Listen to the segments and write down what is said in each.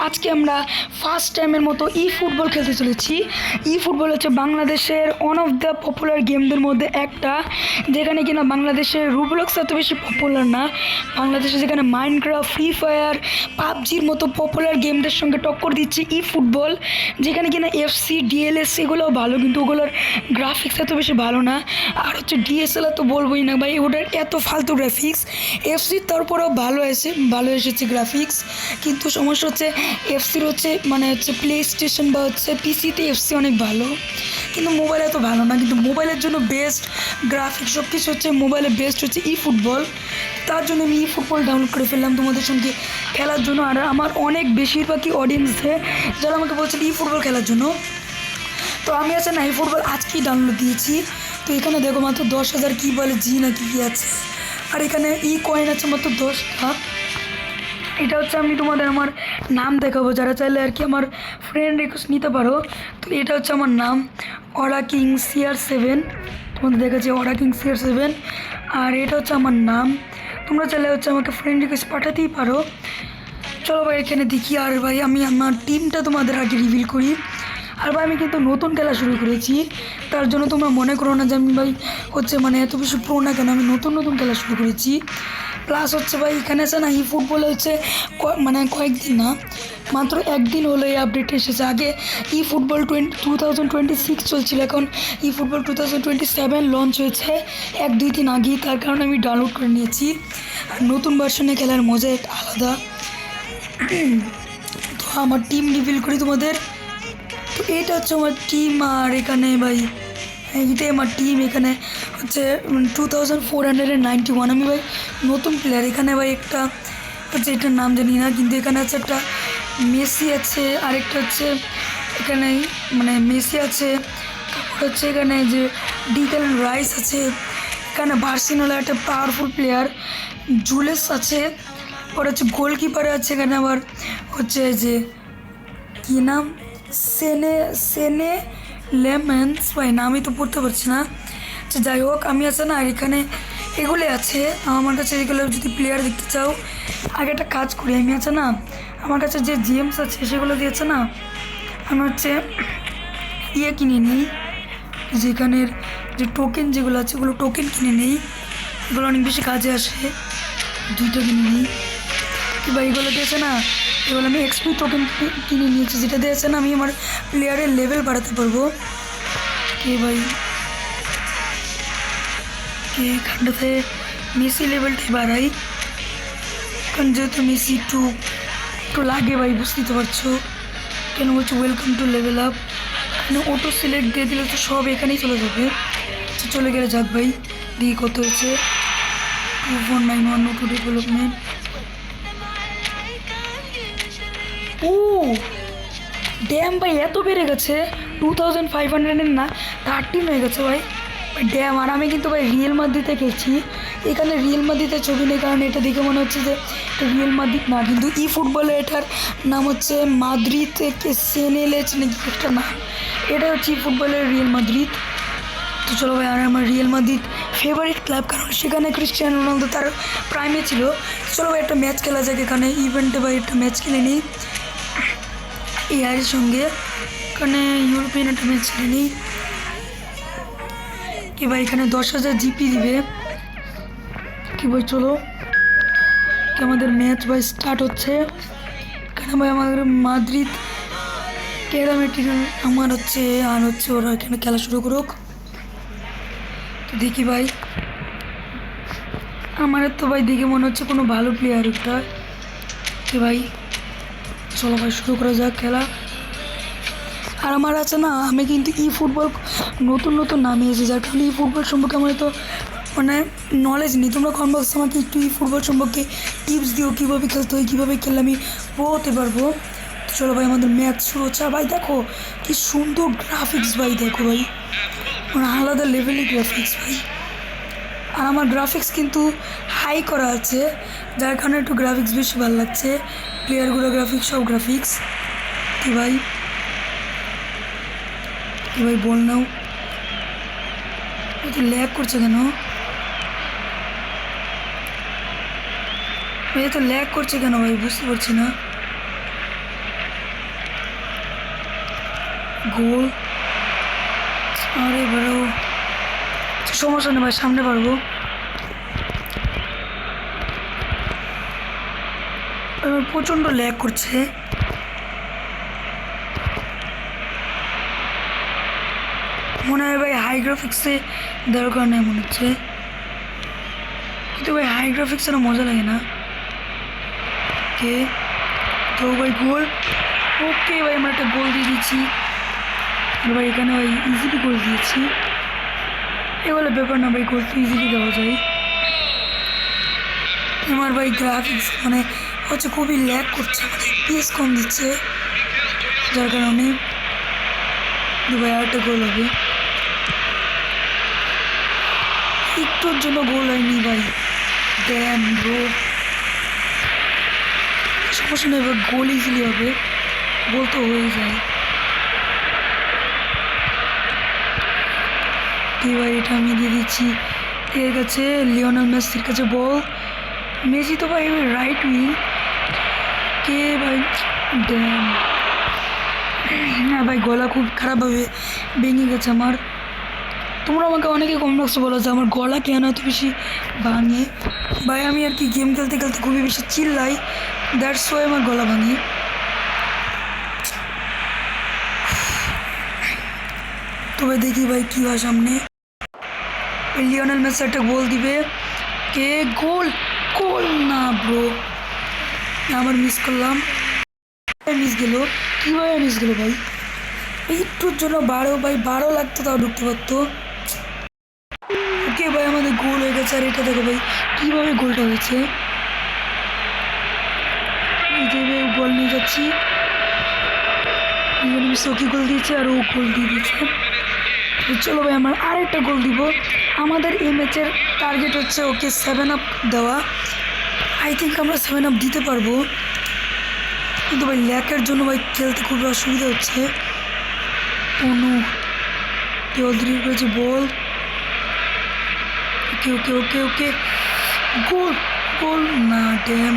আজকে আমরা ফার্স্ট টাইমের মতো ই ফুটবল খেলতে চলেছি। ই ফুটবল হচ্ছে বাংলাদেশের ওয়ান অফ দ্য পপুলার গেমদের মধ্যে একটা, যেখানে কিনা বাংলাদেশের রুবলক্স এত বেশি পপুলার না। বাংলাদেশে যেখানে মাইনক্রাফট, ফ্রি ফায়ার, পাবজির মতো পপুলার গেমদের সঙ্গে টক্কর দিচ্ছে ই ফুটবল, যেখানে কিনা এফসি, ডিএলএস এগুলোও ভালো, কিন্তু ওগুলোর গ্রাফিক্স এত বেশি ভালো না। আর হচ্ছে ডিএসএলআর তো বলবোই না ভাই, ওটার এত ফালতু গ্রাফিক্স। এফসির তারপরেও ভালো এসেছে গ্রাফিক্স, কিন্তু সমস্যা হচ্ছে এফসির হচ্ছে প্লে স্টেশন বা হচ্ছে পিসিতে এফসি অনেক ভালো, কিন্তু মোবাইলে এত ভালো না। কিন্তু মোবাইলের জন্য বেস্ট গ্রাফিক্স সব কিছু হচ্ছে মোবাইলে বেস্ট হচ্ছে ই ফুটবল। তার জন্য আমি ই ফুটবল ডাউনলোড করে ফেললাম তোমাদের সঙ্গে খেলার জন্য। আর আমার অনেক বেশিরভাগই অডিয়েন্সে যারা আমাকে বলছে ই ফুটবল খেলার জন্য, তো আমি আছে না ই ফুটবল আজকেই ডাউনলোড দিয়েছি। তো এখানে দেখো মাত্র 10,000 কী বলে জি না কী আছে, আর এখানে ই কয়েন আছে মাত্র 10টা। এটা হচ্ছে আমি তোমাদের আমার নাম দেখাবো, যারা চাইলে আর কি আমার ফ্রেন্ড রিকোয়েস্ট নিতে পারো। তো এটা হচ্ছে আমার নাম, অরা কিং CR7, তোমাদের দেখাচ্ছি অরা কিং CR7। আর এটা হচ্ছে আমার নাম, তোমরা চাইলে হচ্ছে আমাকে ফ্রেন্ড রিকোয়েস্ট পাঠাতেই পারো। চলো ভাই এখানে দেখি। আর ভাই আমি আমার টিমটা তোমাদের আগে রিভিল করি। আর ভাই আমি কিন্তু নতুন খেলা শুরু করেছি, তার জন্য তোমরা মনে করো না যে আমি ভাই হচ্ছে এত বেশি প্রো না কেন, আমি নতুন খেলা শুরু করেছি। প্লাস হচ্ছে ভাই এখানে আছে না ই ফুটবলে হচ্ছে কয়েকদিন না, মাত্র একদিন হলো এই আপডেট এসেছে। আগে ই ফুটবল 2026 চলছিল, এখন ই ফুটবল 2027 লঞ্চ হয়েছে 1-2 দিন আগেই, তার কারণে আমি ডাউনলোড করে নিয়েছি। আর নতুন ভার্সনে খেলার মজা একটা আলাদা। তো আমার টিম রিভিল করি তোমাদের। তো এটা হচ্ছে আমার টিম, আর এখানে ভাই এটাই আমার টিম। এখানে হচ্ছে 2491। আমি ভাই নতুন প্লেয়ার। এখানে ভাই একটা হচ্ছে এটার নাম জানি না, কিন্তু এখানে আছে একটা মেসি আছে, আরেকটা হচ্ছে এখানে মেসি আছে, তারপর হচ্ছে এখানে যে ডিক্ল্যান রাইস আছে, এখানে বার্সেলোনার একটা পাওয়ারফুল প্লেয়ার জুলেস আছে, পরে হচ্ছে গোলকিপারে আছে এখানে আবার হচ্ছে যে কী নাম সেনে লেমেন্স, ভাই নামই তো পড়তে পারছি না। আচ্ছা যাই হোক, আমি আছে না এখানে এগুলো আছে আমার কাছে, এগুলো যদি প্লেয়ার দেখতে চাও আগে একটা কাজ করি। আমি আছে না আমার কাছে যে জেমস আছে সেগুলো দিয়েছে না, আমি হচ্ছে কিনে নিই, যেখানের যে টোকেন যেগুলো আছে ওগুলো টোকেন কিনে নিই, এগুলো অনেক বেশি কাজে আসে। 2টা কিনে নিই কিংবা এগুলো দিয়েছে না, এগুলো আমি এক্সপি টোকেন কিনে নিয়েছি, যেটা দিয়েছে না আমি আমার প্লেয়ারের লেভেল বাড়াতে পারবো। ভাই এখানটাতে মেসি লেভেলটাই বাড়াই, কারণ যেহেতু মেসি একটু লাগে ভাই, বুঝতে পারছো কেন বলছো ওয়েলকাম টু লেভেল আপ। এখানে অটো সিলেক্ট দিয়ে দিলে তো সব এখানেই চলে যাবে। চলে গেলে যাক ভাই, দিয়ে কত হয়েছে 2491 অটো ডেভেলপমেন্ট। ও ড্যাম ভাই এত বেড়ে গেছে, 2500 না 13 হয়ে গেছে ভাই ড্যাম। আর আমি কিন্তু ভাই রিয়েল মাদ্রিদে খেলছি, এখানে রিয়েল মাদ্রিদের ছবি নেই, কারণ এটা দেখে মনে হচ্ছে যে রিয়েল মাদ্রিদ না, কিন্তু ই ফুটবলে এটার নাম হচ্ছে মাদ্রিদ সেনেলেচ নাকি একটা নাম, এটা হচ্ছে ই ফুটবলের রিয়েল মাদ্রিদ। তো চলো ভাই, আর আমার রিয়েল মাদ্রিদ ফেভারিট ক্লাব, কারণ সেখানে ক্রিস্টিয়ানো রোনালদো তার প্রাইমে ছিল। চলো ভাই একটা ম্যাচ খেলা যাক এখানে ইভেন্টে, ভাই একটা ম্যাচ খেলে নিই এআইয়ের সঙ্গে, এখানে ইউরোপিয়ান একটা ম্যাচ খেলে নিই কি ভাই। এখানে 10,000 জিপি দিবে কি ভাই। চলো কি আমাদের ম্যাচ ভাই স্টার্ট হচ্ছে। এখানে ভাই আমাদের মাদ্রিদ ক্যারামেটির আমার হচ্ছে আর হচ্ছে ওরা এখানে খেলা শুরু করুক। তো দেখি ভাই, আমার তো ভাই দেখে মনে হচ্ছে কোনো ভালো প্লেয়ার একটা কি ভাই। চলো ভাই শুরু করা যাক খেলা। আর আমার আছে না আমি কিন্তু ই ফুটবল নতুন নামিয়েছি, যার কারণে ই ফুটবল সম্পর্কে আমার তো নলেজ নেই। তোমরা কমেন্ট বক্সে আমাকে একটু ই ফুটবল সম্পর্কে টিপস দিও, কীভাবে খেলতে হয়, কীভাবে খেললে আমি প্রো হতে পারবো। চলো ভাই আমাদের ম্যাচ শুরু হচ্ছে। আর ভাই দেখো কি সুন্দর গ্রাফিক্স ভাই, দেখো ভাই আলাদা লেভেলের গ্রাফিক্স ভাই। আর আমার গ্রাফিক্স কিন্তু হাই করা আছে, যার কারণে একটু গ্রাফিক্স বেশি ভালো লাগছে। প্লেয়ারগুলো গ্রাফিক্স সব গ্রাফিক্স কি ভাই বল নাও, একটু ল্যাগ করছে কেন, ভাই তো ল্যাগ করছে কেন ভাই, বুঝতে পারছি না। গোল। আরে বড় সমস্যা নেই ভাই, সামনে পারবো। এবার প্রচণ্ড ল্যাগ করছে। মনে হয় ভাই হাই গ্রাফিক্সে দরকার নেই মনে হচ্ছে, কিন্তু ভাই হাই গ্রাফিক্সে না মজা লাগে না। ওকে তো ভাই গোল। ওকে ভাই আমরা একটা গোল দিয়ে দিচ্ছি। আর ভাই এখানে ভাই ইজিলি গোল দিয়েছি, এগুলো ব্যাপার না ভাই, গোল তো ইজিলি দেওয়া যায়। আমার ভাই গ্রাফিক্স মানে হচ্ছে খুবই ল্যাগ করছে, মানে পিএস কম দিচ্ছে, যার কারণে ভাই আরেকটা গোল হবে। একটুর জন্য গোল হয়নি ভাই, ড্যাম ব্রো। সমস্যা নেই, এবার গোল ইজিলি হবে, গোল তো হয়ে যায়। ভাই এটা আমি দিয়ে দিচ্ছি এর কাছে, লিওনেল মেসির কাছে বল। মেসি তো ভাই রাইট উইং, কে ভাই ড্যাম। হ্যাঁ ভাই গলা খুব খারাপভাবে ভেঙে গেছে আমার। তোমরা আমাকে অনেকে কমেন্ট বক্সে বলো যে আমার গলা কেন এত বেশি ভাঙে। ভাই আমি আর কি গেম খেলতে খেলতে খুবই বেশি চিল্লাই, দ্যাটস ওয়াই আমার গলা ভাঙে। তবে দেখি ভাই কী হয় সামনে। লিওনেল মেসি একটা গোল দিবে, কে গোল, গোল না ব্রো, আবার মিস করলাম। মিস গেল, কীভাবে মিস গেল ভাই, একটুর জন্য 12 ভাই 12 লাগতো তাও ঢুকতে পারতো। ওকে ভাই আমাদের গোল হয়ে গেছে। আর এটা দেখো ভাই কীভাবে গোলটা হয়েছে, এইভাবে গোল নিয়ে যাচ্ছি। সকি গোল দিয়েছে আর ও গোল দিয়ে দিয়েছে। চলো ভাই আমার আরেকটা গোল দিব। আমাদের এই ম্যাচের টার্গেট হচ্ছে ওকে 7 আপ দেওয়া। আই থিঙ্ক আমরা 7 আপ দিতে পারবো, কিন্তু ভাই ল্যাকের জন্য ভাই খেলতে খুবই অসুবিধা হচ্ছে। অনু চৌধুরীর কাছে বল। ওকে ওকে ওকে ওকে গোল, গোল না ড্যাম।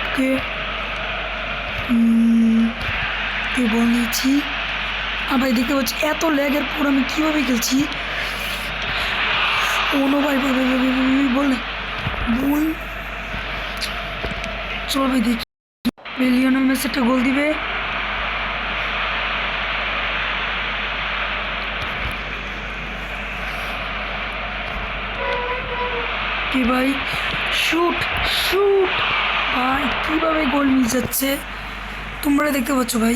ওকে বল নিয়েছি। আর ভাই দেখতে পাচ্ছি এত ল্যাগের পর আমি কীভাবে খেলছি। অনু ভাই ভাই ভাই ভাই ভাই বল বল। চলো ভাই দেখি লিওনেল মেসি একটা গোল দিবে। কি ভাই শুট শুট, ভাই কীভাবে গোল মিস যাচ্ছে তোমরা দেখতে পাচ্ছ ভাই।